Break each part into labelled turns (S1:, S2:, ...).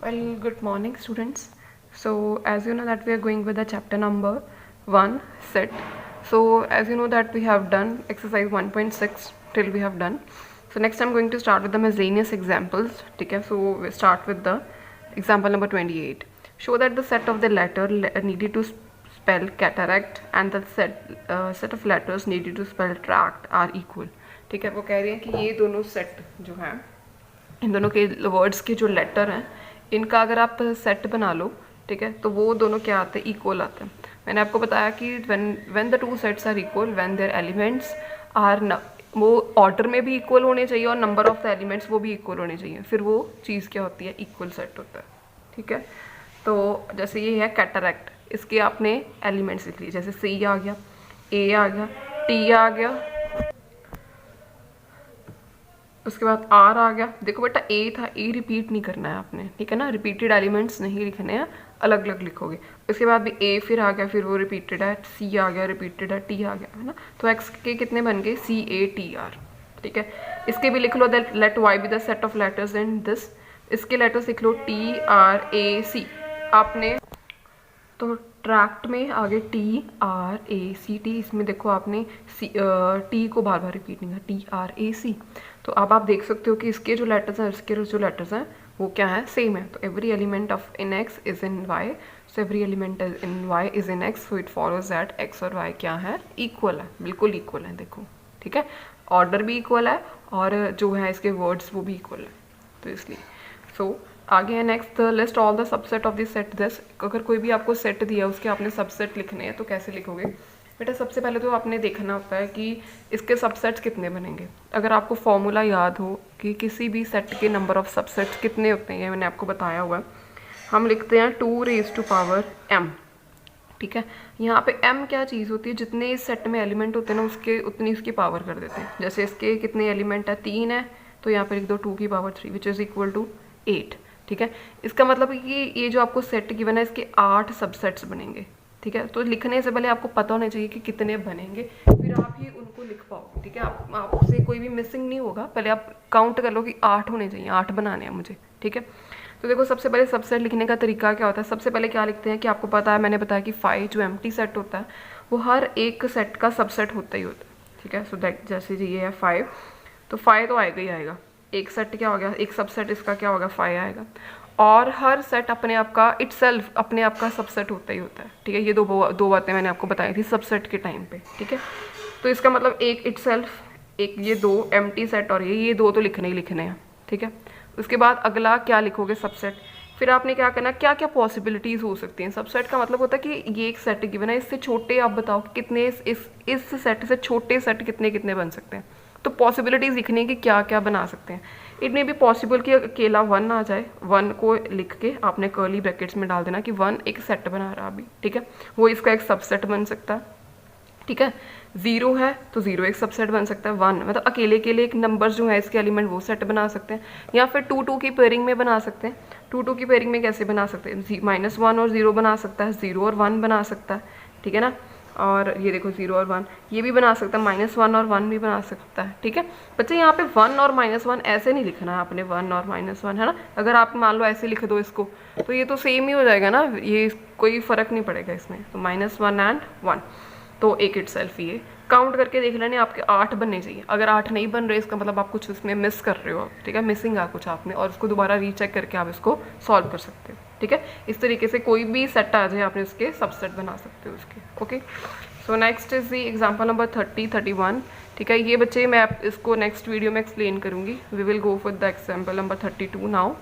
S1: Well, good morning, students. So, as you know that we are going with the chapter number 1, set. So, as you know that we have done exercise 1.6 till we have done. So, next I'm going to start with the miscellaneous examples. Okay, so we start with the example number 28. Show that the set of the letter needed to spell cataract and the set of letters needed to spell tract are equal. ठीक है, वो कह रही हैं कि ये दोनों set जो हैं, इन दोनों के वर्ड्स के जो लेटर हैं, इनका अगर आप सेट बना लो, ठीक है, तो वो दोनों क्या आते हैं, इक्वल आते हैं। मैंने आपको बताया कि when the two sets are equal, when their elements are वो ऑर्डर में भी इक्वल होने चाहिए और नंबर ऑफ द एलिमेंट्स वो भी इक्वल होने चाहिए, फिर वो चीज़ क्या होती है, इक्वल सेट होता है। ठीक है, तो जैसे ये है कैटरैक्ट, इसके आपने एलिमेंट्स लिख लिए, जैसे सी आ गया, ए आ गया, टी आ गया, उसके बाद आर आ गया। देखो बेटा ए था, ए रिपीट नहीं करना है आपने, ठीक है ना, रिपीटेड एलिमेंट्स नहीं लिखने हैं, अलग अलग लिखोगे। उसके बाद भी ए फिर आ गया, फिर वो रिपीटेड है, सी आ गया रिपीटेड है, टी आ गया, है ना। तो एक्स के कितने बन गए, सी ए टी आर, ठीक है। इसके भी लिख लो, that let Y be the set of letters in this, इसके लेटर्स लिख लो टी आर ए सी आपने। तो ट्रैक्ट में आगे T R A C T, इसमें देखो आपने टी को बार बार रिपीट नहीं किया, टी आर ए सी। तो अब आप देख सकते हो कि इसके जो लेटर्स हैं, इसके जो लेटर्स हैं वो क्या है, सेम है। तो every element of in X is in Y, so every element in Y is in X, so it follows that X और वाई क्या है, इक्वल है, बिल्कुल इक्वल है। देखो ठीक है, ऑर्डर भी इक्वल है और जो है इसके वर्ड्स वो भी इक्वल है, तो इसलिए सो आगे है next, list all the subset of this set this. अगर कोई भी आपको सेट दिया उसके आपने सबसेट लिखने हैं, तो कैसे लिखोगे बेटा, सबसे पहले तो आपने देखना होता है कि इसके सबसेट्स कितने बनेंगे। अगर आपको फॉर्मूला याद हो कि किसी भी सेट के नंबर ऑफ सबसेट्स कितने होते हैं, मैंने आपको बताया हुआ है, हम लिखते हैं 2 रेज़ टू पावर m, ठीक है। यहाँ पे m क्या चीज़ होती है, जितने इस सेट में एलिमेंट होते हैं ना उसके उतनी उसकी पावर कर देते हैं। जैसे इसके कितने एलिमेंट है, 3 है, तो यहाँ पे लिख दो 2 की power 3 which is equal to 8, ठीक है। इसका मतलब है कि ये जो आपको सेट गिवन है इसके 8 सबसेट्स बनेंगे, ठीक है। तो लिखने से पहले आपको पता होना चाहिए कि कितने बनेंगे, फिर आप ही उनको लिख पाओगे, ठीक है। आपसे कोई भी मिसिंग नहीं होगा, पहले आप काउंट कर लो कि 8 होने चाहिए, 8 बनाने हैं मुझे, ठीक है। तो देखो सबसे पहले सबसेट लिखने का तरीका क्या होता है, सबसे पहले क्या लिखते हैं कि आपको पता है, मैंने बताया कि 5 जो एम्प्टी सेट होता है वो हर एक सेट का सबसेट होता ही होता है, ठीक है। सो दैट जैसे ये है 5, तो 5 तो आएगा ही आएगा, एक सेट क्या हो गया, एक सबसेट इसका क्या होगा, 5 आएगा। और हर सेट अपने आप का इटसेल्फ अपने आप का सबसेट होता ही होता है, ठीक है। ये दो बातें मैंने आपको बताई थी सबसेट के टाइम पे, ठीक है। तो इसका मतलब एक इटसेल्फ, एक ये 2 एम्प्टी सेट और ये 2 तो लिखने ही लिखने हैं, ठीक है। उसके बाद अगला क्या लिखोगे, सबसेट। फिर आपने क्या करना, क्या क्या पॉसिबिलिटीज़ हो सकती हैं। सबसेट का मतलब होता है कि ये एक सेट गिवन है, इससे छोटे आप बताओ कितने इस सेट से छोटे सेट कितने कितने बन सकते हैं। तो पॉसिबिलिटीज़ लिखने की क्या क्या बना सकते हैं। इट मे बी पॉसिबल कि अकेला 1 आ जाए, 1 को लिख के आपने कर्ली ब्रैकेट्स में डाल देना कि 1 एक सेट बना रहा अभी, ठीक है, वो इसका एक सबसेट बन सकता है, ठीक है। 0 है तो 0 एक सबसेट बन सकता है, 1 मतलब अकेले के लिए एक नंबर जो है इसके एलिमेंट वो सेट बना सकते हैं, या फिर 2 की पेयरिंग में बना सकते हैं। 2 की पेयरिंग में कैसे बना सकते हैं, -1 और 0 बना सकता है, 0 और 1 बना सकता है, ठीक है ना। और ये देखो 0 और 1 ये भी बना सकता है, -1 और 1 भी बना सकता है, ठीक है। बच्चे यहाँ पे 1 और -1 ऐसे नहीं लिखना है आपने, 1 और -1, है ना। अगर आप मान लो ऐसे लिख दो इसको, तो ये तो सेम ही हो जाएगा ना, ये कोई फ़र्क नहीं पड़ेगा इसमें। तो -1 एंड 1, तो एक इटसेल्फ ये काउंट करके देख लेने, आपके 8 बनने चाहिए। अगर 8 नहीं बन रहे इसका मतलब आप कुछ उसमें मिस कर रहे हो, ठीक है, मिसिंग आ कुछ आपने, और उसको दोबारा रीचेक करके आप इसको सॉल्व कर सकते हो, ठीक है। इस तरीके से कोई भी सेट आ जाए आपने उसके सबसेट बना सकते हो उसके, okay. So next is the example number 30, 31, ठीक है। ये बच्चे मैं इसको नेक्स्ट वीडियो में एक्सप्लेन करूँगी। We will go for the example number 32 now.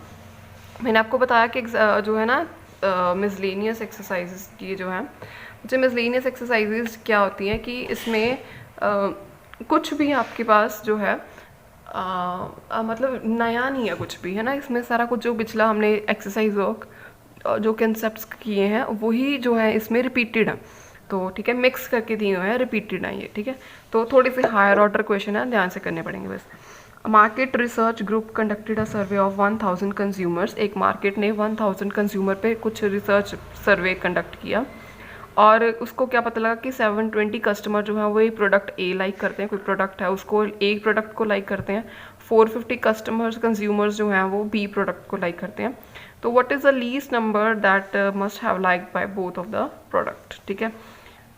S1: मैंने आपको बताया कि जो है ना मिसलेनियस एक्सरसाइजेज की जो है, जो मिसलेनियस एक्सरसाइजेज क्या होती हैं कि इसमें कुछ भी आपके पास जो है मतलब नया नहीं है कुछ भी, है ना। इसमें सारा कुछ जो पिछला हमने एक्सरसाइज वर्क जो कंसेप्ट्स किए हैं वही जो है इसमें रिपीटेड है, तो ठीक है, मिक्स करके दिए हुए हैं, रिपीटेड है ये, ठीक है। तो थोड़ी सी हायर ऑर्डर क्वेश्चन है, ध्यान से करने पड़ेंगे बस। Market research group conducted a survey of 1000 consumers, एक मार्केट ने 1000 कंज्यूमर पे कुछ रिसर्च सर्वे कंडक्ट किया और उसको क्या पता लगा कि 720 कस्टमर जो है वो ये प्रोडक्ट ए लाइक करते हैं, कोई प्रोडक्ट है उसको एक प्रोडक्ट को लाइक करते हैं, 450 कस्टमर्स कंज्यूमर्स जो हैं वो बी प्रोडक्ट को लाइक करते हैं। तो what is the least number that must have like by both of the product, ठीक है।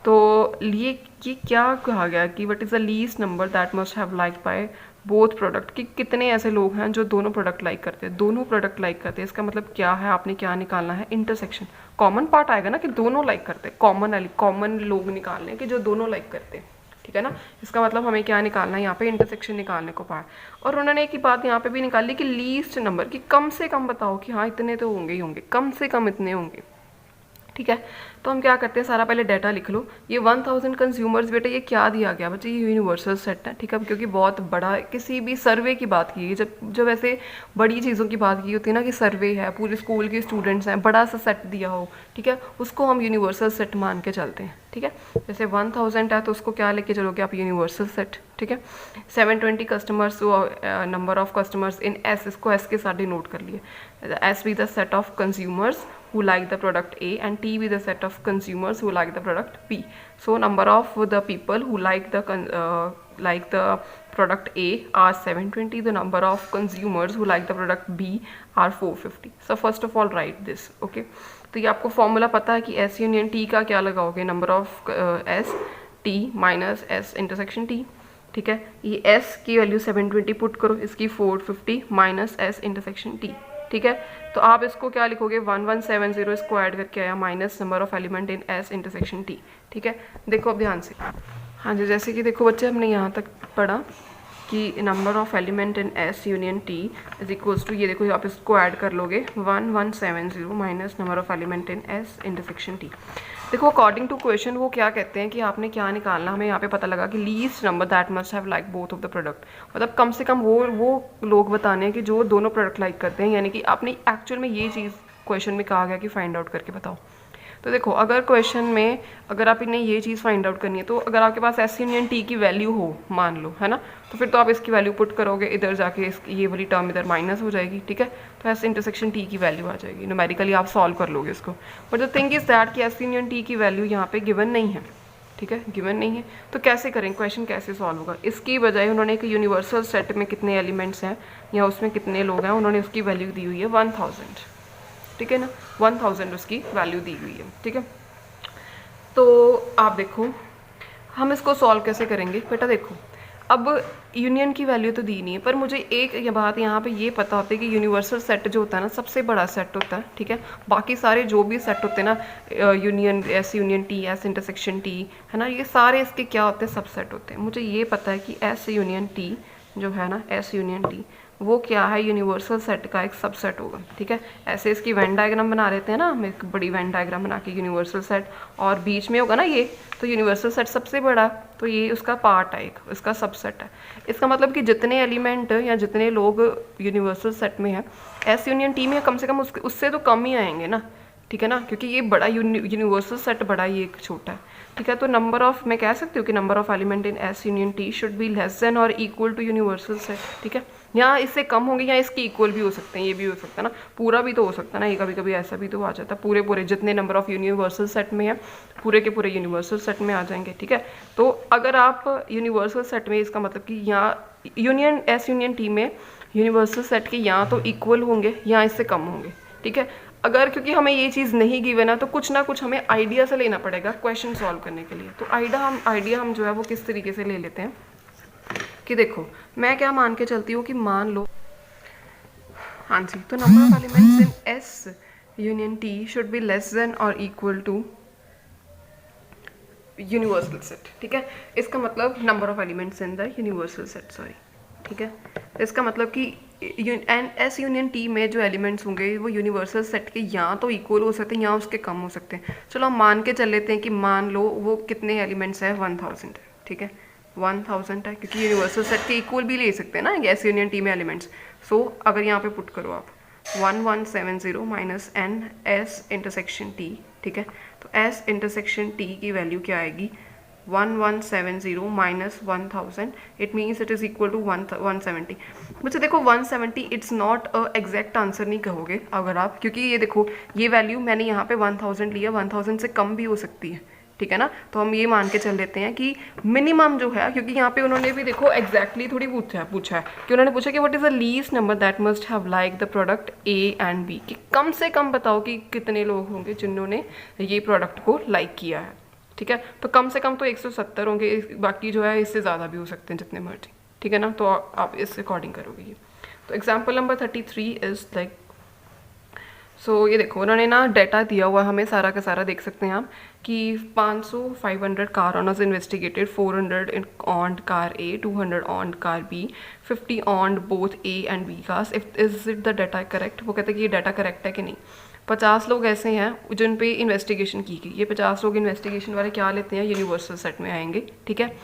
S1: तो ये क्या कहा गया कि what is the least number that must have like by both product, कि कितने ऐसे लोग हैं जो दोनों प्रोडक्ट लाइक करते हैं, दोनों प्रोडक्ट लाइक करते हैं। इसका मतलब क्या है, आपने क्या निकालना है, इंटरसेक्शन। कॉमन पार्ट आएगा ना कि दोनों लाइक करते हैं, कॉमन लोग निकालने हैं कि जो दोनों लाइक करते हैं, ठीक है ना। इसका मतलब हमें क्या निकालना है, यहाँ पे इंटरसेक्शन निकालने को पाया। और उन्होंने एक ही बात यहाँ पे भी निकाली कि लीस्ट नंबर, कि कम से कम बताओ कि हाँ इतने तो होंगे ही होंगे, कम से कम इतने होंगे, ठीक है। तो हम क्या करते हैं, सारा पहले डाटा लिख लो। ये 1000 कंज्यूमर्स, बेटा ये क्या दिया गया बच्चे, ये यूनिवर्सल सेट है, ठीक है। क्योंकि बहुत बड़ा किसी भी सर्वे की बात की, जब ऐसे बड़ी चीज़ों की बात की होती है ना, कि सर्वे है, पूरे स्कूल के स्टूडेंट्स हैं, बड़ा सा सेट दिया हो, ठीक है, उसको हम यूनिवर्सल सेट मान के चलते हैं, ठीक है। जैसे 1000 है तो उसको क्या लेके चलोगे आप, यूनिवर्सल सेट, ठीक है। 720 customers, number of customers in S, इसको एस के साथ डिनोट कर लिए। S be the set of consumers who like the product A and T be the set of consumers who like the product B. So number of the people who like the product A are 720. The number of consumers who like the product B are 450. So first of all write this, okay. तो ये आपको formula पता है कि S union T का क्या लगाओगे, number of S T minus S intersection T, ठीक है। ये S की वैल्यू 720 पुट करो, इसकी 450 माइनस S इंटरसेक्शन T, ठीक है। तो आप इसको क्या लिखोगे, 1170, इसको ऐड करके आया minus number of element in S intersection T, ठीक है। देखो अब ध्यान से, हाँ जी, जैसे कि देखो बच्चे हमने यहाँ तक पढ़ा कि number of element in S union T is equals to, ये देखो आप इसको ऐड कर लोगे 1170 minus number of element in S intersection T. देखो अकॉर्डिंग टू क्वेश्चन वो क्या कहते हैं कि आपने क्या निकालना, हमें यहाँ पे पता लगा कि least number that must have like both of the product, मतलब कम से कम वो लोग बताने हैं कि जो दोनों प्रोडक्ट लाइक करते हैं, यानी कि आपने एक्चुअल में ये चीज़ क्वेश्चन में कहा गया कि फाइंड आउट करके बताओ। तो देखो अगर क्वेश्चन में अगर आप इन्हें ये चीज़ फाइंड आउट करनी है, तो अगर आपके पास एस यूनियन टी की वैल्यू हो, मान लो, है ना, तो फिर तो आप इसकी वैल्यू पुट करोगे, इधर जाके ये वाली टर्म इधर माइनस हो जाएगी, ठीक है। तो एस इंटरसेक्शन टी की वैल्यू आ जाएगी, न्यूमेरिकली आप सॉल्व कर लोगे इसको। But the thing is that कि एस यूनियन टी की वैल्यू यहाँ पे गिवन नहीं है, ठीक है, गिवन नहीं है। तो कैसे करें, क्वेश्चन कैसे सॉल्व होगा, इसकी बजाय उन्होंने एक यूनिवर्सल सेट में कितने एलिमेंट्स हैं या उसमें कितने लोग हैं, उन्होंने उसकी वैल्यू दी हुई है 1000, ठीक है ना, 1000 उसकी वैल्यू दी हुई है, ठीक है। तो आप देखो हम इसको सॉल्व कैसे करेंगे, बेटा देखो अब यूनियन की वैल्यू तो दी नहीं है, पर मुझे एक ये बात यहाँ पे ये पता होती है कि यूनिवर्सल सेट जो होता है ना, सबसे बड़ा सेट होता है, ठीक है। बाकी सारे जो भी सेट होते हैं ना, union S union T, S intersection T, है ना, ये सारे इसके क्या होते हैं, सबसेट होते हैं। मुझे ये पता है कि एस यूनियन टी जो है ना, एस यूनियन टी वो क्या है, यूनिवर्सल सेट का एक सबसेट होगा, ठीक है। ऐसे इसकी वेन डायग्राम बना लेते हैं ना हम, एक बड़ी वेन डायग्राम बना के यूनिवर्सल सेट, और बीच में होगा ना ये, तो यूनिवर्सल सेट सबसे बड़ा, तो ये उसका पार्ट है, एक उसका सबसेट है। इसका मतलब कि जितने एलिमेंट या जितने लोग यूनिवर्सल सेट में हैं, एस यूनियन टी में कम से कम उससे तो कम ही आएंगे ना, ठीक है ना, क्योंकि ये बड़ा यूनिवर्सल सेट बड़ा, ये एक छोटा है, ठीक है। तो नंबर ऑफ, मैं कह सकती हूँ कि number of element in S union T should be less than और इक्वल टू यूनिवर्सल सेट, ठीक है। यहाँ इससे कम होंगे या इसके इक्वल भी हो सकते हैं, ये भी हो सकता है ना, पूरा भी तो हो सकता है ना, ये कभी कभी ऐसा भी तो आ जाता है, पूरे जितने नंबर ऑफ यूनिवर्सल सेट में है पूरे के पूरे यूनिवर्सल सेट में आ जाएंगे, ठीक है। तो अगर आप यूनिवर्सल सेट में, इसका मतलब कि यहाँ यूनियन एस यूनियन टी में यूनिवर्सल सेट के यहाँ तो इक्वल होंगे या इससे कम होंगे, ठीक है। अगर क्योंकि हमें ये चीज़ नहीं गिवन है, तो कुछ ना कुछ हमें आइडिया से लेना पड़ेगा क्वेश्चन सॉल्व करने के लिए। तो आइडिया हम जो है वो किस तरीके से ले लेते हैं कि देखो मैं क्या मान के चलती हूँ कि मान लो, हाँ जी, तो number of elements in S union T should be less than और इक्वल टू यूनिवर्सल सेट, ठीक है। इसका मतलब number of elements in the universal set, sorry, ठीक है। इसका मतलब कि एस यूनियन टी में जो एलिमेंट्स होंगे वो यूनिवर्सल सेट के यहाँ तो इक्वल हो सकते हैं या उसके कम हो सकते हैं। चलो हम मान के चल लेते हैं कि मान लो वो कितने एलिमेंट्स है, 1000 है, ठीक है, 1000 है, क्योंकि यूनिवर्सल सेट के इक्वल भी ले सकते हैं ना एस यूनियन टी में एलिमेंट्स। सो अगर यहाँ पे पुट करो आप 1170 minus N S intersection T, ठीक है, तो एस इंटरसेक्शन टी की वैल्यू क्या आएगी, 1170 minus 1000, it means it is equal to 170। मुझे देखो 170 it's not a exact answer नहीं कहोगे अगर आप, क्योंकि ये देखो ये वैल्यू मैंने यहाँ पे 1000 लिया, 1000 से कम भी हो सकती है, ठीक है ना। तो हम ये मान के चल लेते हैं कि मिनिमम जो है, क्योंकि यहाँ पे उन्होंने भी देखो एग्जैक्टली थोड़ी पूछा है कि उन्होंने पूछा कि what is the least number that must have like the product A and B, कि कम से कम बताओ कि कितने लोग होंगे जिन्होंने ये प्रोडक्ट को लाइक किया है। ठीक है, तो कम से कम तो 170 होंगे, बाकी जो है इससे ज़्यादा भी हो सकते हैं जितने मर्जी। ठीक है ना, तो आप इस अकॉर्डिंग करोगे ये। तो एग्जाम्पल नंबर 33 इज़ लाइक, सो ये देखो उन्होंने ना डाटा दिया हुआ हमें सारा का सारा, देख सकते हैं आप कि 500 car owners investigated, 400 on car A, 200 on car B, 50 on both A and B cars, is it the data correct. वो कहते हैं कि ये डाटा करेक्ट है कि नहीं। 50 लोग ऐसे हैं जिन पे इन्वेस्टिगेशन की गई। ये 50 लोग इन्वेस्टिगेशन वाले क्या लेते हैं, यूनिवर्सल सेट में आएंगे। ठीक है,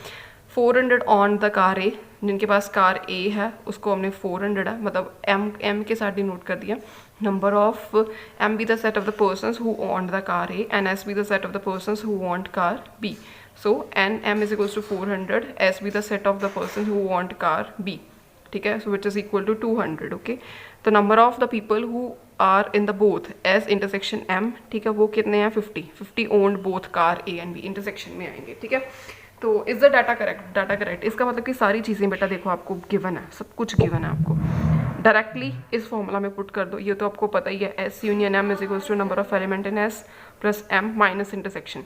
S1: 400 ऑन द कार ए, जिनके पास कार ए है उसको हमने 400 है, मतलब एम के साथ डिनोट कर दिया। Number of M be the set of the persons who owned the car A and S be the set of the persons who want car B. So n M is equals to 400, S be the set of the person who want car B. ठीक है, so which is equal to 200। Okay, तो number of the people who are in the both S intersection M, ठीक है, वो कितने हैं 50 owned both car A and B, intersection में आएंगे। ठीक है, तो is the data correct, data correct इसका मतलब कि सारी चीज़ें बेटा देखो आपको गिवन है, सब कुछ गिवन है आपको, डायरेक्टली इस फॉर्मूला में पुट कर दो। ये तो आपको पता ही है, S union M is equals to number of element in S plus M minus intersection.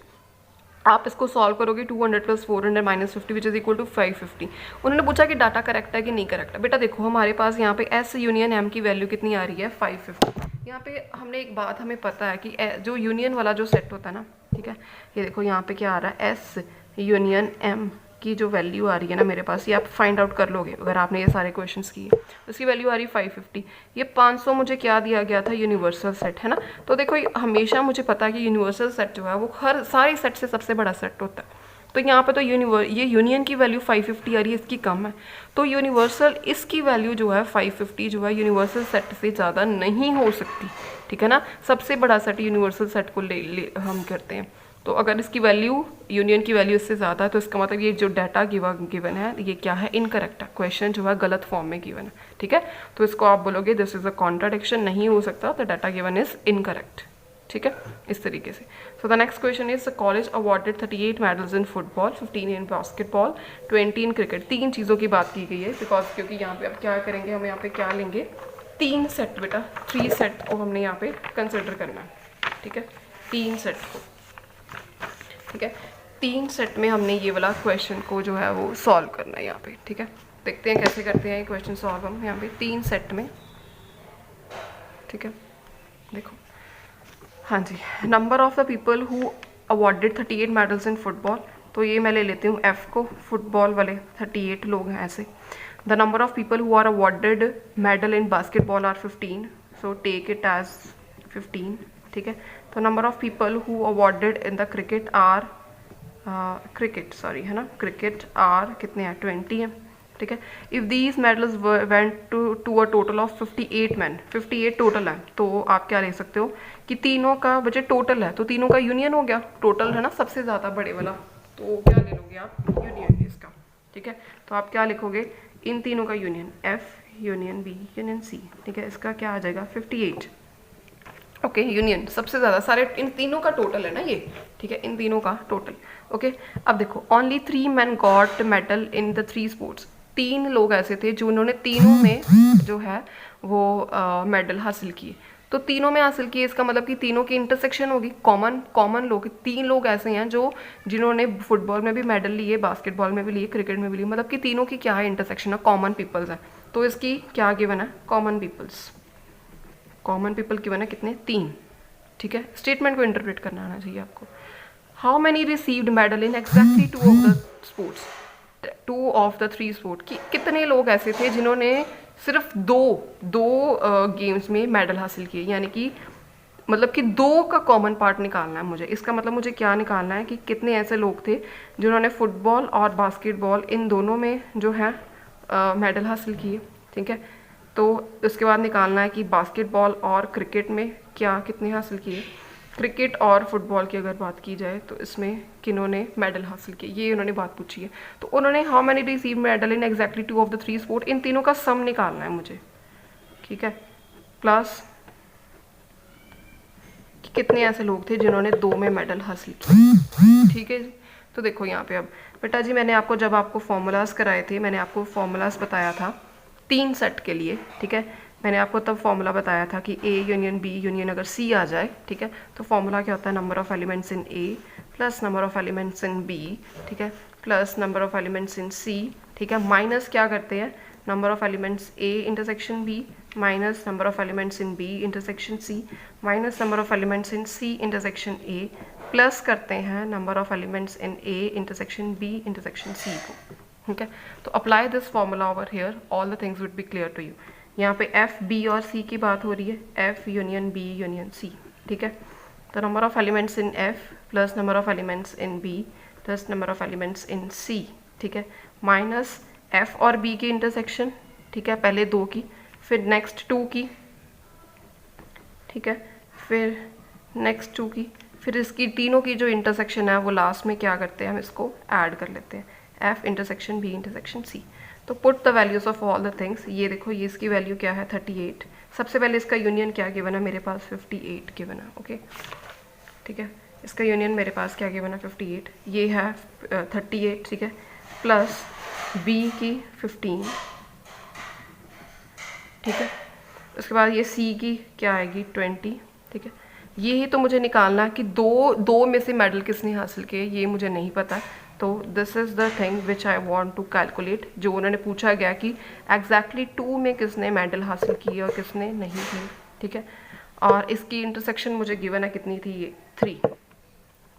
S1: आप इसको सॉल्व करोगे 200 plus 400 minus 50 which is equal to 550। उन्होंने पूछा कि डाटा करेक्ट है कि नहीं करेक्ट है। बेटा देखो हमारे पास यहाँ पे एस यूनियन एम की वैल्यू कितनी आ रही है 550। यहाँ पे हमने एक बात हमें पता है कि जो यूनियन वाला जो सेट होता है ना, ठीक है, ये देखो यहाँ पे क्या आ रहा है, एस यूनियन एम की जो वैल्यू आ रही है ना मेरे पास, ये आप फाइंड आउट कर लोगे अगर आपने ये सारे क्वेश्चंस किए। उसकी वैल्यू आ रही है 550। ये 500 मुझे क्या दिया गया था, यूनिवर्सल सेट, है ना। तो देखो हमेशा मुझे पता है कि यूनिवर्सल सेट जो है वो हर सारे सेट से सबसे बड़ा सेट होता है। तो यहाँ पे तो ये यूनियन की वैल्यू 550 आ रही है, इसकी कम है, तो यूनिवर्सल इसकी वैल्यू जो है 550 जो है यूनिवर्सल सेट से ज़्यादा नहीं हो सकती। ठीक है ना, सबसे बड़ा सेट यूनिवर्सल सेट को ले हम करते हैं। तो अगर इसकी वैल्यू यूनियन की वैल्यू इससे ज़्यादा है तो इसका मतलब ये जो डाटा गिवन है ये क्या है, इनकरेक्ट है, क्वेश्चन जो है गलत फॉर्म में गिवन है। ठीक है, तो इसको आप बोलोगे दिस इज अ कॉन्ट्राडिक्शन, नहीं हो सकता, तो डाटा गिवन इज इनकरेक्ट। ठीक है, इस तरीके से। So the next question is the college awarded 38 medals in football, 15 in basketball, 20 in cricket. 3 चीज़ों की बात की गई है, बिकॉज क्योंकि यहाँ पे अब क्या करेंगे, हम यहाँ पे क्या लेंगे, 3 सेट बेटा, 3 सेट को हमने यहाँ पे कंसिडर करना है। ठीक है, 3 सेट को, ठीक है, 3 सेट में हमने ये वाला क्वेश्चन को जो है वो सॉल्व करना है यहाँ पे। ठीक है, देखते हैं कैसे करते हैं ये क्वेश्चन सॉल्व हम यहाँ पे 3 सेट में। ठीक है, देखो, हाँ जी, number of the people who awarded 38 medals in football, तो ये मैं ले लेती हूँ एफ को, फुटबॉल वाले 38 लोग हैं ऐसे। The number of people who are awarded medal in basketball are 15, so take it as 15। ठीक है, तो number of people who awarded in the cricket are है ना, क्रिकेट आर कितने हैं, 20 हैं। ठीक है, if these medals went to a total of 58 man, 58 total है, तो आप क्या ले सकते हो कि तीनों का बजट टोटल है, तो तीनों का यूनियन हो गया, टोटल है ना सबसे ज़्यादा बड़े वाला, तो क्या ले लोगे आप, यूनियन इसका। ठीक है, तो आप क्या लिखोगे, इन तीनों का union, F union B union C. ठीक है, इसका क्या आ जाएगा 58। ओके, यूनियन सबसे ज़्यादा, सारे इन तीनों का टोटल है ना ये। ठीक है, इन तीनों का टोटल। ओके, अब देखो only 3 man got medal in the 3 sports. 3 लोग ऐसे थे जो उन्होंने तीनों में जो है वो मेडल हासिल किए। तो तीनों में हासिल किए, इसका मतलब कि तीनों की इंटरसेक्शन होगी, कॉमन लोग, 3 लोग ऐसे हैं जो जिन्होंने फुटबॉल में भी मेडल लिए, बास्केटबॉल में भी लिए, क्रिकेट में भी लिए, मतलब कि तीनों की क्या है, इंटरसेक्शन है, कॉमन पीपल्स है। तो इसकी क्या गिवन है, common peoples, common people given है कितने, 3। ठीक है, स्टेटमेंट को इंटरप्रेट करना आना चाहिए आपको। How many received medal in exactly 2 of the sports, 2 of the 3 sport, कितने लोग ऐसे थे जिन्होंने सिर्फ दो गेम्स में मेडल हासिल किए, यानी कि मतलब कि 2 का कॉमन पार्ट निकालना है मुझे। इसका मतलब मुझे क्या निकालना है कि कितने ऐसे लोग थे जिन्होंने फुटबॉल और बास्केटबॉल इन दोनों में जो है मेडल हासिल किए। ठीक है, तो उसके बाद निकालना है कि बास्केटबॉल और क्रिकेट में क्या कितने हासिल किए। क्रिकेट और फुटबॉल की अगर बात की जाए तो इसमें किन्होंने मेडल हासिल किए, ये उन्होंने बात पूछी है। तो उन्होंने how many receive medal in exactly 2 of the 3 sport, इन तीनों का सम निकालना है मुझे। ठीक है, प्लस कितने ऐसे लोग थे जिन्होंने 2 में मेडल हासिल किया। ठीक है जी। तो देखो यहाँ पे अब बेटा जी, मैंने आपको जब आपको फॉर्मूलाज कराए थे, मैंने आपको फॉर्मूलाज बताया था 3 सेट के लिए। ठीक है, मैंने आपको तब फॉर्मूला बताया था कि ए यूनियन बी यूनियन अगर सी आ जाए, ठीक है, तो फॉर्मूला क्या होता है, number of elements in A plus number of elements in B, ठीक है, plus number of elements in C, ठीक है, माइनस क्या करते हैं, number of elements A intersection B minus number of elements in B intersection C minus number of elements in C intersection A, plus करते हैं number of elements in A intersection B intersection C को। ठीक है, तो apply this formula over here, all the things would be clear to you. यहाँ पे F B और सी की बात हो रही है, F union B union C. ठीक है, तो number of elements in F plus number of elements in B plus number of elements in C, ठीक है, माइनस एफ और बी की इंटरसेक्शन, ठीक है, पहले 2 की, फिर नेक्स्ट 2 की, ठीक है, फिर नेक्स्ट 2 की, फिर इसकी तीनों की जो इंटरसेक्शन है वो लास्ट में क्या करते हैं, हम इसको ऐड कर लेते हैं, F intersection B intersection C. तो put the values of all the things. ये देखो, ये इसकी वैल्यू क्या है, 38। सबसे पहले इसका यूनियन क्या गिवन है, मेरे पास 58 गिवन है। ओके, ठीक है, इसका यूनियन मेरे पास क्या गिवन है, 58, ये है 38, ठीक है, प्लस बी की 15, ठीक है, उसके बाद ये सी की क्या आएगी, 20, ठीक है। यही तो मुझे निकालना है कि दो में से मेडल किसने हासिल किए, ये मुझे नहीं पता। तो this is the thing which I want to calculate, जो उन्होंने पूछा गया कि एग्जैक्टली 2 में किसने मेडल हासिल किए और किसने नहीं किए। ठीक है, और इसकी इंटरसेक्शन मुझे गिवन है कितनी थी, ये 3।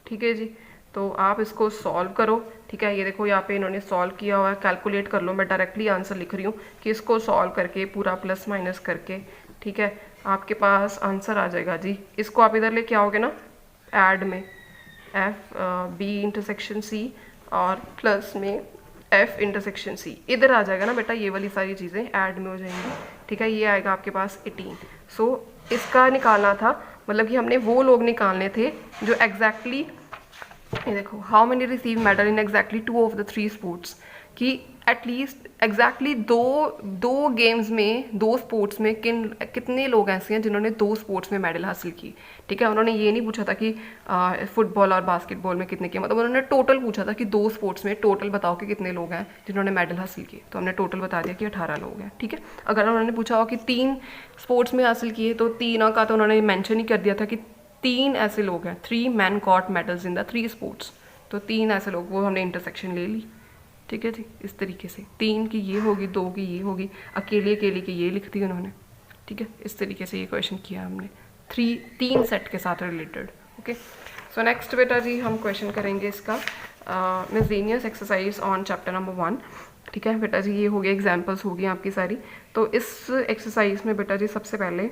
S1: ठीक है जी, तो आप इसको सॉल्व करो। ठीक है, ये देखो यहाँ पे इन्होंने सॉल्व किया हुआ है, कैलकुलेट कर लो। मैं डायरेक्टली आंसर लिख रही हूँ कि इसको सॉल्व करके पूरा प्लस माइनस करके, ठीक है, आपके पास आंसर आ जाएगा जी। इसको आप इधर लेके आओगे ना, ऐड में एफ बी इंटरसेक्शन सी और प्लस में एफ इंटरसेक्शन सी, इधर आ जाएगा ना बेटा, ये वाली सारी चीज़ें ऐड में हो जाएंगी। ठीक है, ये आएगा आपके पास 18। सो इसका निकालना था, मतलब कि हमने वो लोग निकालने थे जो एग्जैक्टली, ये देखो, how many receive medal in exactly 2 of the 3 sports, कि एटलीस्ट एग्जैक्टली दो गेम्स में, 2 स्पोर्ट्स में कितने लोग ऐसे हैं जिन्होंने 2 स्पोर्ट्स में मेडल हासिल की। ठीक है, उन्होंने ये नहीं पूछा था कि फुटबॉल और बास्केटबॉल में कितने किए, मतलब उन्होंने टोटल पूछा था कि 2 स्पोर्ट्स में टोटल बताओ कि कितने लोग हैं जिन्होंने मेडल हासिल किए। तो हमने टोटल बता दिया कि 18 लोग हैं। ठीक है, अगर उन्होंने पूछा हो कि 3 स्पोर्ट्स में हासिल किए, तो 3 का तो उन्होंने मैंशन ही कर दिया था कि 3 ऐसे लोग हैं, 3 man got medals in the 3 sports. तो 3 ऐसे लोग, वो हमने इंटरसेक्शन ले ली। ठीक है जी, इस तरीके से 3 की ये होगी, 2 की ये होगी, अकेली की ये लिख दी उन्होंने। ठीक है, इस तरीके से ये क्वेश्चन किया हमने 3 सेट के साथ रिलेटेड। ओके, सो नेक्स्ट बेटा जी हम क्वेश्चन करेंगे इसका miscellaneous exercise on chapter number 1। ठीक है बेटा जी, ये हो गया, एग्जाम्पल्स होगी आपकी सारी। तो इस एक्सरसाइज में बेटा जी सबसे पहले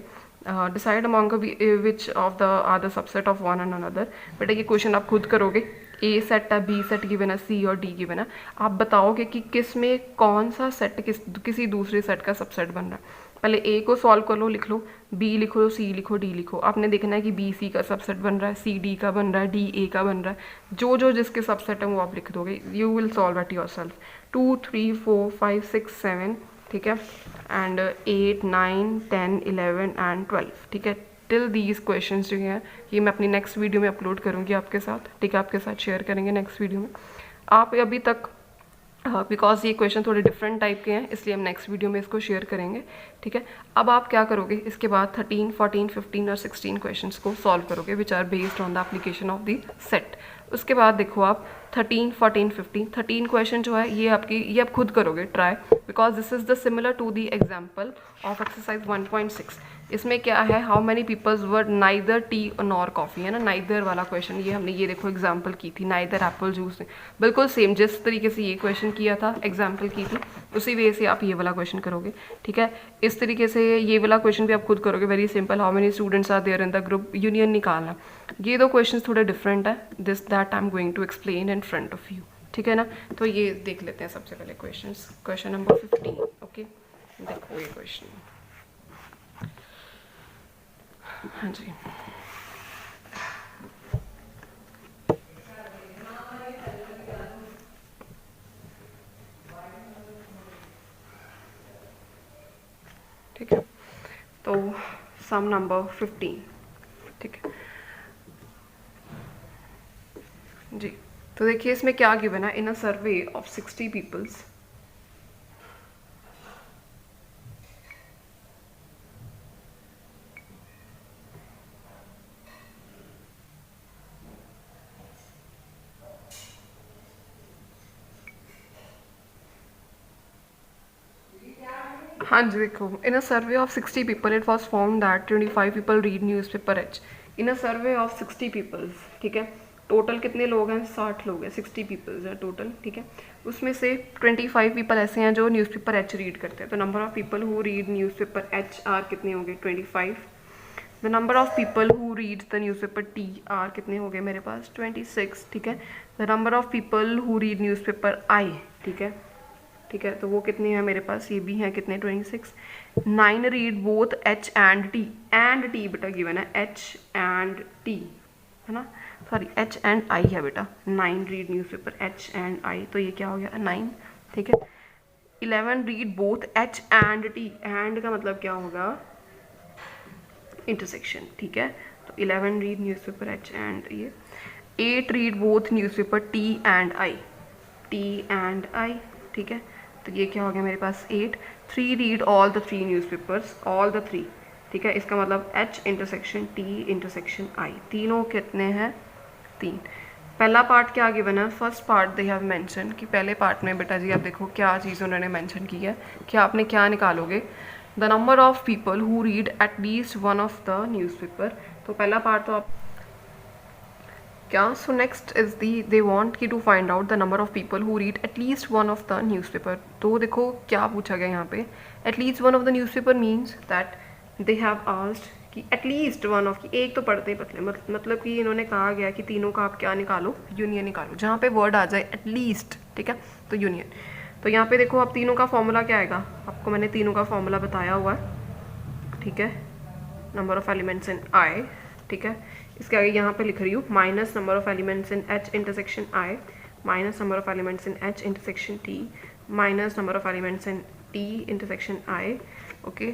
S1: decide among which of the are the subset of one and another. बेटा ये क्वेश्चन आप खुद करोगे, ए सेट है, बी सेट गिवन है, सी और डी गिवन है। आप बताओगे कि किस में कौन सा सेट किसी दूसरे सेट का सबसेट बन रहा है। पहले ए को सॉल्व कर लो, लिख लो, बी लिखो, सी लिखो, डी लिखो। आपने देखना है कि बी सी का सबसेट बन रहा है, सी डी का बन रहा है, डी ए का बन रहा है। जो जिसके सबसेट है वो आप लिख दोगे। You will solve at your self. 2 3 4 5 6 7, ठीक है, एंड 8 9 10 11 एंड 12। ठीक है, टिल दीज क्वेश्चंस जो हैं ये मैं अपनी नेक्स्ट वीडियो में अपलोड करूँगी आपके साथ। ठीक है, आपके साथ शेयर करेंगे नेक्स्ट वीडियो में। आप अभी तक बिकॉज ये क्वेश्चन थोड़े डिफरेंट टाइप के हैं, इसलिए हम नेक्स्ट वीडियो में इसको शेयर करेंगे। ठीक है, अब आप क्या करोगे, इसके बाद 13 14 15 और 16 क्वेश्चंस को सॉल्व करोगे which are based on the application of the set. उसके बाद देखो आप 13 14 15 13 क्वेश्चन जो है ये आप खुद करोगे try, because this is the similar to the example of exercise 1.6। इसमें क्या है, how many peoples were neither tea nor coffee, है ना, नाइदर वाला क्वेश्चन। ये हमने ये देखो एग्जाम्पल की थी, नाइदर एप्पल जूस, बिल्कुल सेम जिस तरीके से ये क्वेश्चन किया था, एग्जाम्पल की थी, उसी वे से आप ये वाला क्वेश्चन करोगे। ठीक है, इस तरीके से ये वाला क्वेश्चन भी आप खुद करोगे, very simple. How many students are there in the group, union निकालना। ये 2 क्वेश्चन थोड़े डिफरेंट है, this that I am going to explain in front of you. ठीक है ना, तो ये देख लेते हैं सबसे पहले क्वेश्चन नंबर 15। ओके, देखो ये क्वेश्चन, हाँ जी, ठीक है, तो सम नंबर 15। ठीक है, जी। तो देखिए इसमें क्या गिवन है, इन अ सर्वे ऑफ 60 पीपल्स, हाँ जी देखो, in a survey of 60 people it was found that 25 people read news paper H. In a survey of 60 peoples, ठीक है, टोटल कितने लोग हैं, 60 लोग हैं, 60 पीपल्स है टोटल, ठीक है। उसमें से 25 पीपल ऐसे हैं जो न्यूज़पेपर एच रीड करते हैं, तो number of people who read newspaper H R कितने होंगे, 25। The number of people who read the newspaper T R कितने हो गए मेरे पास, 26, ठीक है। The number of people who read newspaper I, ठीक है, ठीक है, तो वो कितने हैं मेरे पास, ये भी हैं कितने, 26। 9 read both H and T बेटा गिवन है, एच एंड टी है ना, सॉरी एच एंड आई है बेटा। 9 read newspaper H and I, तो ये क्या हो गया, 9, ठीक है। 11 read both H and T, and का मतलब क्या होगा, इंटरसेक्शन, ठीक है। तो 11 रीड न्यूज़पेपर एच एंड ये। 8 read both newspaper T and I, ठीक है, तो ये क्या हो गया मेरे पास, 8। 3 read all the 3 newspapers, all the 3, ठीक है, इसका मतलब एच इंटरसेक्शन टी इंटरसेक्शन आई, तीनों कितने हैं, 3। पहला पार्ट क्या गिवन है, first part they have mention, कि पहले पार्ट में बेटा जी आप देखो क्या चीज़ उन्होंने मेंशन की है, कि आपने क्या निकालोगे, the number of people who read at least one of the newspaper. तो पहला पार्ट तो आप क्या, so next is the they want की to find out the number of people who read at least one of the newspaper. तो देखो क्या पूछा गया यहाँ पे, at least one of the newspaper means that they have asked कि एटलीस्ट वन ऑफ, की एक तो पढ़ते ही पतले, मतलब कि इन्होंने कहा गया कि तीनों का आप क्या निकालो, यूनियन निकालो, जहाँ पे वर्ड आ जाए एटलीस्ट, ठीक है, तो यूनियन। तो यहाँ पे देखो अब तीनों का फॉर्मूला क्या आएगा, आपको मैंने तीनों का फॉर्मूला बताया हुआ है, ठीक है, number of elements in I, ठीक है, इसके आगे यहाँ पे लिख रही हूँ minus number of elements in H intersection I, minus number of elements in H intersection T, minus number of elements in T intersection I, okay,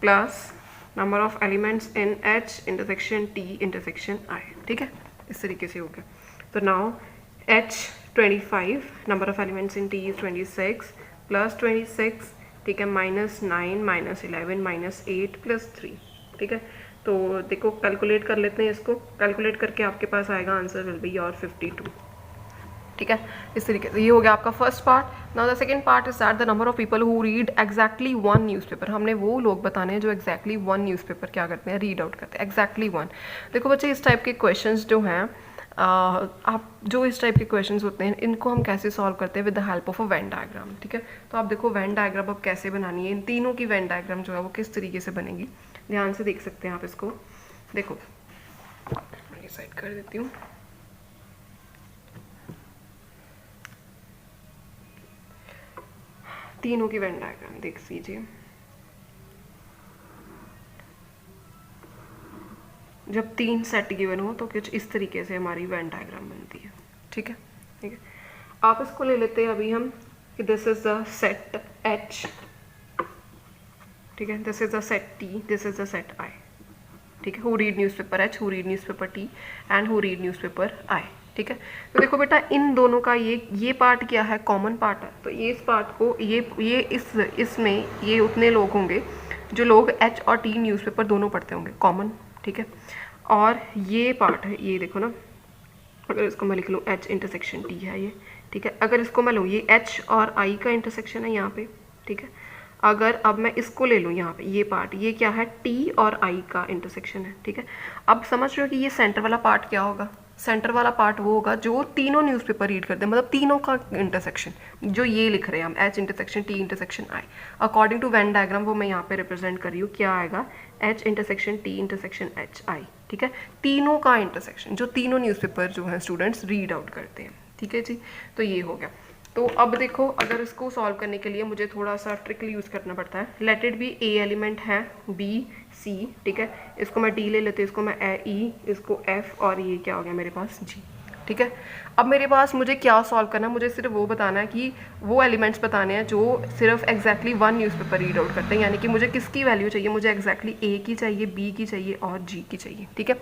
S1: plus number of elements in H intersection T intersection I, ठीक है, इस तरीके से हो गया। तो now H 25, number of elements in T is 26 plus 26, ठीक है, -9 -11 -8 प्लस 3, ठीक है। तो देखो कैलकुलेट कर लेते हैं इसको, कैलकुलेट करके आपके पास आएगा आंसर विल बी योर 52, ठीक है, इस तरीके से। ये हो गया आपका first part. Now the second part is that the number of people who read exactly one newspaper. हमने वो लोग बताने हैं जो एग्जैक्टली वन न्यूज़पेपर क्या करते हैं, रीड आउट करते हैं, एग्जैक्टली वन। देखो बच्चे इस टाइप के क्वेश्चंस जो हैं, आप जो इस टाइप के क्वेश्चंस होते हैं इनको हम कैसे सॉल्व करते हैं, with the help of a Venn diagram, ठीक है। तो आप देखो वेन डायग्राम अब कैसे बनानी है, इन तीनों की वेन डायग्राम जो है वो किस तरीके से बनेगी, ध्यान से देख सकते हैं आप इसको। देखो ये साइड कर देती हूँ, तीनों की वेन डायग्राम देख लीजिए। जब 3 सेट गिवन हो तो कुछ इस तरीके से हमारी वेन डायग्राम बनती है, ठीक है, ठीक है। आप इसको ले लेते हैं अभी हम कि this is the set H, ठीक है, this is the set T, this is the set I, ठीक है, who read newspaper H, who read newspaper T and who read newspaper I, ठीक है। तो देखो बेटा इन दोनों का ये पार्ट क्या है, कॉमन पार्ट है, तो ये इस पार्ट को ये इसमें ये उतने लोग होंगे जो लोग एच और टी न्यूज़पेपर दोनों पढ़ते होंगे, कॉमन, ठीक है। और ये पार्ट है, ये देखो ना, अगर इसको मैं लिख लूँ एच इंटरसेक्शन टी है ये, ठीक है, अगर इसको मैं लूँ ये एच और आई का इंटरसेक्शन है यहाँ पे, ठीक है। अगर अब मैं इसको ले लूँ यहाँ पे, ये पार्ट, ये क्या है, टी और आई का इंटरसेक्शन है, ठीक है। अब समझ रहे हो कि ये सेंटर वाला पार्ट क्या होगा, सेंटर वाला पार्ट वो होगा जो तीनों न्यूज़पेपर रीड करते हैं, मतलब तीनों का इंटरसेक्शन, जो ये लिख रहे हैं हम H intersection T intersection I, according to Venn diagram वो मैं यहाँ पे रिप्रेजेंट कर रही हूँ, क्या आएगा, H intersection T intersection H I, ठीक है, तीनों का इंटरसेक्शन, जो तीनों न्यूज़पेपर जो है स्टूडेंट्स रीड आउट करते हैं, ठीक है जी। तो ये हो गया। तो अब देखो अगर इसको सॉल्व करने के लिए मुझे थोड़ा सा ट्रिक यूज़ करना पड़ता है। Let it be A element है, बी सी, ठीक है, इसको मैं डी ले लेती हूँ, इसको मैं ई, इसको एफ, और ये क्या हो गया मेरे पास जी, ठीक है। अब मेरे पास मुझे क्या सॉल्व करना है, मुझे सिर्फ वो बताना है कि वो एलिमेंट्स बताने हैं जो सिर्फ exactly one newspaper read out करते हैं, यानी कि मुझे किसकी वैल्यू चाहिए, मुझे एग्जैक्टली ए की चाहिए, बी की चाहिए और जी की चाहिए, ठीक है।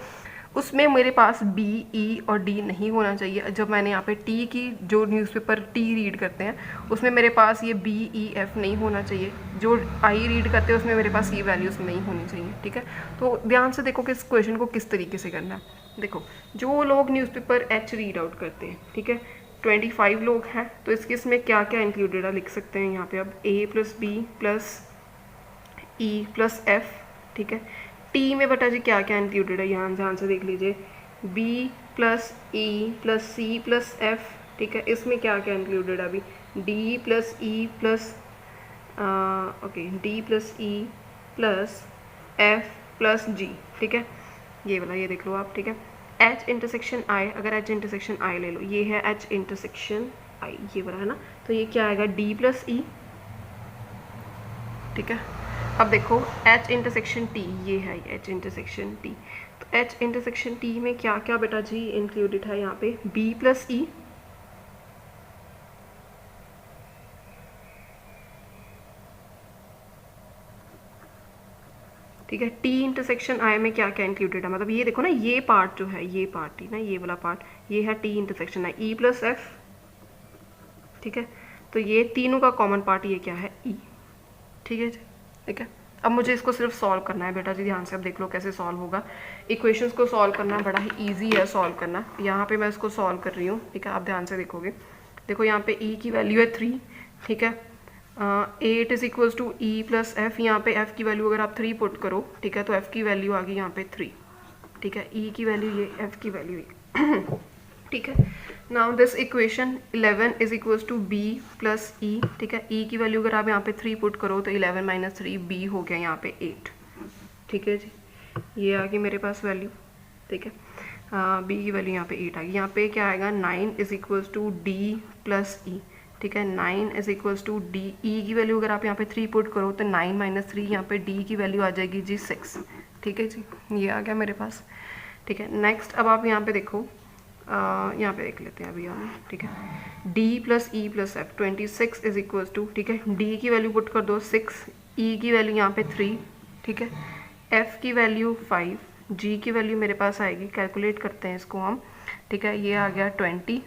S1: उसमें मेरे पास बी, ई और डी नहीं होना चाहिए। जब मैंने यहाँ पे टी की, जो न्यूज़पेपर टी रीड करते हैं उसमें मेरे पास ये बी, ई, एफ नहीं होना चाहिए। जो आई रीड करते हैं उसमें मेरे पास ये वैल्यूज़ नहीं होनी चाहिए, ठीक है। तो ध्यान से देखो कि इस क्वेश्चन को किस तरीके से करना है। देखो, जो लोग न्यूज़पेपर एच रीड आउट करते हैं, ठीक है, 25 लोग हैं, तो इसमें क्या क्या इंक्लूडेड है लिख सकते हैं यहाँ पे अब A plus B plus E plus F, ठीक है। टी में बेटा जी क्या क्या इंक्लूडेड है, यहाँ ध्यान से देख लीजिए, B plus E plus C plus F, ठीक है। इसमें क्या क्या इंक्लूडेड है अभी, D plus E plus okay, D plus E plus F plus G, ठीक है। ये वाला ये देख लो आप, ठीक है। एच इंटरसेक्शन आई, अगर एच इंटरसेक्शन आई ले लो, ये है एच इंटरसेक्शन आई, ये वाला है ना, तो ये क्या आएगा, डी प्लस ई, ठीक है। अब देखो H इंटरसेक्शन T, ये है H इंटरसेक्शन T, तो H इंटरसेक्शन T में क्या क्या बेटा जी इंक्लूडेड है यहाँ पे, B प्लस E, ठीक है। T इंटरसेक्शन I में क्या क्या इंक्लूडेड है, मतलब ये देखो ना, ये पार्ट जो है, ये पार्ट ही ना, ये वाला पार्ट, ये है T intersection I, E plus F, ठीक है। तो ये तीनों का कॉमन पार्ट ये क्या है, E, ठीक है जी, ठीक है। अब मुझे इसको सिर्फ सॉल्व करना है बेटा जी, ध्यान से अब देख लो कैसे सॉल्व होगा। इक्वेशंस को सॉल्व करना बड़ा ही इजी है सॉल्व करना। यहाँ पे मैं इसको सॉल्व कर रही हूँ, ठीक है, आप ध्यान से देखोगे। देखो यहाँ पे E की वैल्यू है 3, ठीक है। 8 is equals to E plus F, यहाँ पे F की वैल्यू अगर आप 3 पुट करो, ठीक है, तो F की वैल्यू आ गई यहाँ पे 3, ठीक है। E की वैल्यू ये, F की वैल्यू ये ठीक है। Now this equation 11 is equals to B plus E, ठीक है। ई की वैल्यू अगर आप यहाँ पे 3 पुट करो तो 11 माइनस 3 बी हो गया यहाँ पे 8, ठीक है जी। ये आ गई मेरे पास वैल्यू, ठीक है। बी की वैल्यू यहाँ पे 8 आ गई। यहाँ पे क्या आएगा, 9 is equals to D plus E, ठीक है। 9 is equals to D, E की वैल्यू अगर आप यहाँ पे 3 पुट करो तो 9 माइनस 3, यहाँ पे डी की वैल्यू आ जाएगी जी 6, ठीक है जी। ये आ गया मेरे पास, ठीक है। नेक्स्ट अब आप यहाँ पे देखो, यहाँ पे देख लेते हैं अभी हम, ठीक है। d plus E plus F, 26 is equals to, ठीक है, d की वैल्यू पुट कर दो 6, e की वैल्यू यहाँ पे 3, ठीक है, f की वैल्यू 5, g की वैल्यू मेरे पास आएगी, कैलकुलेट करते हैं इसको हम, ठीक है। ये आ गया 20,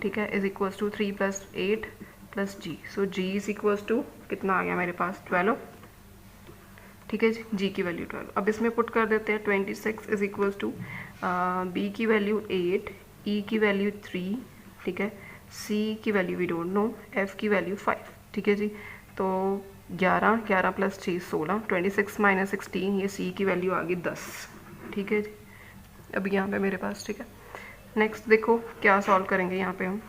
S1: ठीक है, is equals to 3 plus 8 plus G, so g is equals to कितना आ गया मेरे पास, 12, ठीक है जी। g की वैल्यू 12, अब इसमें पुट कर देते हैं 26 इज इक्वल्स टू b की वैल्यू 8, E की वैल्यू 3, ठीक है, C की value we don't know, F की वैल्यू 5, ठीक है जी। तो 11, 11 प्लस 6 16, 26 माइनस 16, ये C की वैल्यू आ गई 10, ठीक है जी। अभी यहाँ पे मेरे पास, ठीक है। नेक्स्ट देखो क्या सॉल्व करेंगे यहाँ पे हम।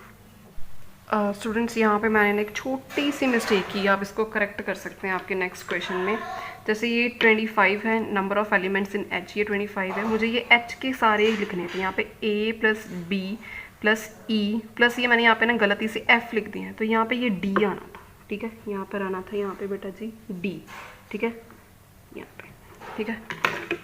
S1: स्टूडेंट्स यहाँ पे मैंने एक छोटी सी मिस्टेक की, आप इसको करेक्ट कर सकते हैं आपके नेक्स्ट क्वेश्चन में। जैसे ये 25 है, number of elements in H, ये 25 है, मुझे ये H के सारे लिखने थे। यहाँ पे A plus B plus E plus ये मैंने यहाँ पे ना गलती से F लिख दिए हैं, तो यहाँ पे ये D आना था, ठीक है, यहाँ पर आना था, यहाँ पे बेटा जी D, ठीक है, यहाँ पे, ठीक है।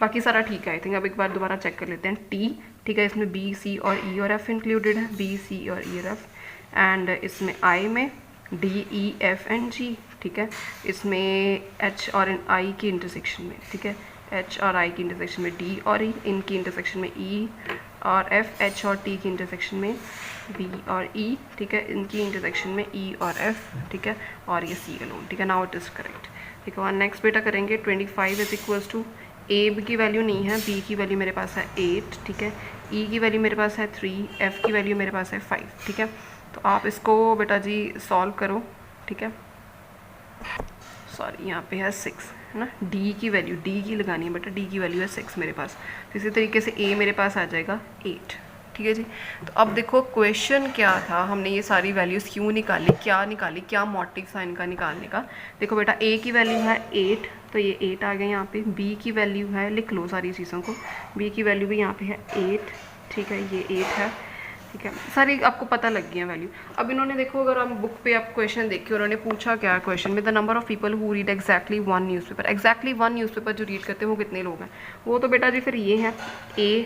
S1: बाकी सारा ठीक है आई थिंक। अब एक बार दोबारा चेक कर लेते हैं। T, ठीक है, इसमें B, C और E और F इंक्लूडेड है, B, C और E और F, एंड इसमें I में D, E, F and G, ठीक है। इसमें H और I की इंटरसेक्शन में, ठीक है, H और I की इंटरसेक्शन में D और E, इनकी इंटरसेक्शन में E और F, H और T की इंटरसेक्शन में B और E, ठीक है, इनकी इंटरसेक्शन में E और F, ठीक है, और ये C अलोन, ठीक है। नाउ इट इज़ करेक्ट, ठीक है। और नेक्स्ट बेटा करेंगे 25 इज इक्वल्स टू, A की वैल्यू नहीं है, B की वैल्यू मेरे पास है 8, ठीक है, E की वैल्यू मेरे पास है 3, F की वैल्यू मेरे पास है 5, ठीक है। तो आप इसको बेटा जी सॉल्व करो, ठीक है। सॉरी यहाँ पे है 6, है ना। D की वैल्यू, D की लगानी है बेटा, D की वैल्यू है 6 मेरे पास, तो इसी तरीके से A मेरे पास आ जाएगा 8, ठीक है जी। तो अब देखो क्वेश्चन क्या था, हमने ये सारी वैल्यूज़ क्यों निकाली, क्या मोटिव था इनका निकालने का। देखो बेटा A की वैल्यू है 8, तो ये 8 आ गया यहाँ पे। B की वैल्यू है, लिख लो सारी चीज़ों को, B की वैल्यू भी यहाँ पे है 8, ठीक है, ये 8 है, ठीक है, सारी आपको पता लग गई है वैल्यू। अब इन्होंने देखो, अगर हम बुक पे आप क्वेश्चन देखिए, उन्होंने पूछा क्या क्वेश्चन में, the number of people who read exactly 1 newspaper, exactly 1 newspaper जो रीड करते हैं वो कितने लोग हैं, वो तो बेटा जी फिर ये है A,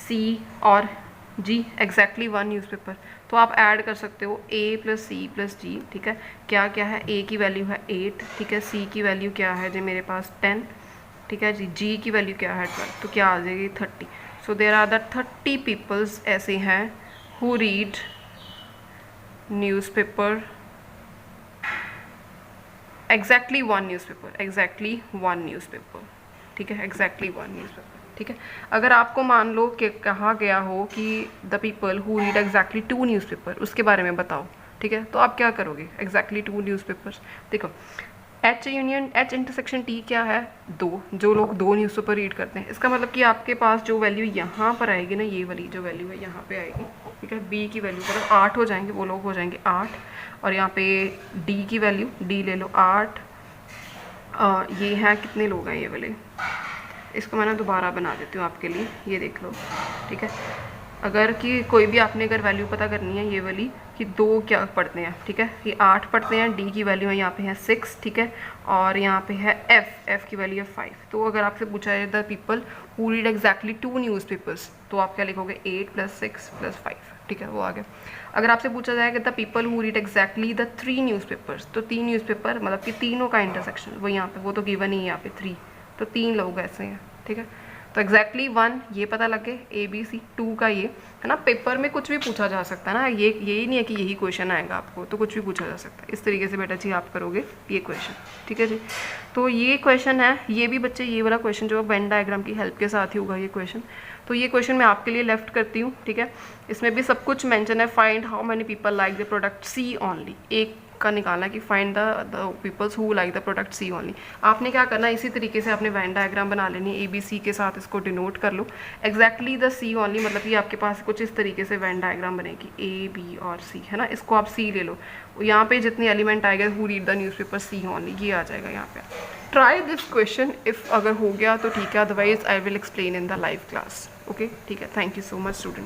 S1: C और G, एग्जैक्टली 1 न्यूज़पेपर। तो आप ऐड कर सकते हो A plus C plus G, ठीक है। क्या क्या है, A की वैल्यू है 8, ठीक है, C की वैल्यू क्या है जी मेरे पास 10, ठीक है जी, G की वैल्यू क्या है 12, तो क्या आ जाएगी 30। So there are the 30 peoples ऐसे हैं who read newspaper, exactly one newspaper, ठीक है, एग्जैक्टली वन न्यूज़पेपर, ठीक है। अगर आपको मान लो कि कहा गया हो कि the people who read exactly 2 newspaper, उसके बारे में बताओ, ठीक है, तो आप क्या करोगे, एग्जैक्टली 2 न्यूज़पेपर्स। देखो H union H intersection T क्या है, 2, जो लोग 2 न्यूज़पेपर रीड करते हैं, इसका मतलब कि आपके पास जो वैल्यू यहाँ पर आएगी ना, ये वाली जो वैल्यू है यहाँ पे आएगी, ठीक है, B की वैल्यू मतलब 8 हो जाएंगे, वो लोग हो जाएंगे 8, और यहाँ पे D की वैल्यू, D ले लो 8, ये हैं कितने लोग हैं ये वाले, इसको मैं ना दोबारा बना देती हूँ आपके लिए, ये देख लो, ठीक है। अगर कि कोई भी आपने अगर वैल्यू पता करनी है ये वाली कि 2 क्या पढ़ते हैं, ठीक है, ये 8 पढ़ते हैं, D की वैल्यू है यहाँ पे है 6, ठीक है, और यहाँ पे है F की वैल्यू है 5। तो अगर आपसे पूछा जाए the people who read exactly 2 newspapers, तो आप क्या लिखोगे 8 + 6 + 5, ठीक है, वो आ गया। अगर आपसे पूछा जाए कि the people who read exactly the 3 newspapers, तो 3 न्यूज़पेपर मतलब कि तीनों का इंटरसेक्शन वो यहाँ पे, वो तो गिवन ही है यहाँ पे 3, तो 3 लोग ऐसे हैं, ठीक है। तो एग्जैक्टली 1 ये पता लग गए, ABC 2 का ये है ना। पेपर में कुछ भी पूछा जा सकता है ना, यही नहीं है कि यही क्वेश्चन आएगा आपको, तो कुछ भी पूछा जा सकता है। इस तरीके से बेटा जी आप करोगे ये क्वेश्चन, ठीक है जी। तो ये क्वेश्चन है, ये भी बच्चे ये वाला क्वेश्चन जो वेन डायग्राम की हेल्प के साथ ही होगा ये क्वेश्चन, तो ये क्वेश्चन मैं आपके लिए लेफ्ट करती हूँ, ठीक है। इसमें भी सब कुछ मेंशन है, find how many people like the product C only, एक का निकालना है कि find the peoples who like the product C only. आपने क्या करना है, इसी तरीके से आपने वेन डायग्राम बना लेनी है, ABC के साथ इसको डिनोट कर लो, एग्जैक्टली द सी ओनली मतलब कि आपके पास कुछ इस तरीके से वेन डायग्राम बनेगी, A, B और C, है ना। इसको आप C ले लो, यहाँ पे जितने एलिमेंट आएगा who read the newspaper C only, ये आ जाएगा यहाँ पे। ट्राई दिस क्वेश्चन, इफ़ अगर हो गया तो ठीक है, otherwise I will explain in the live class, okay, ठीक है। Thank you so much students.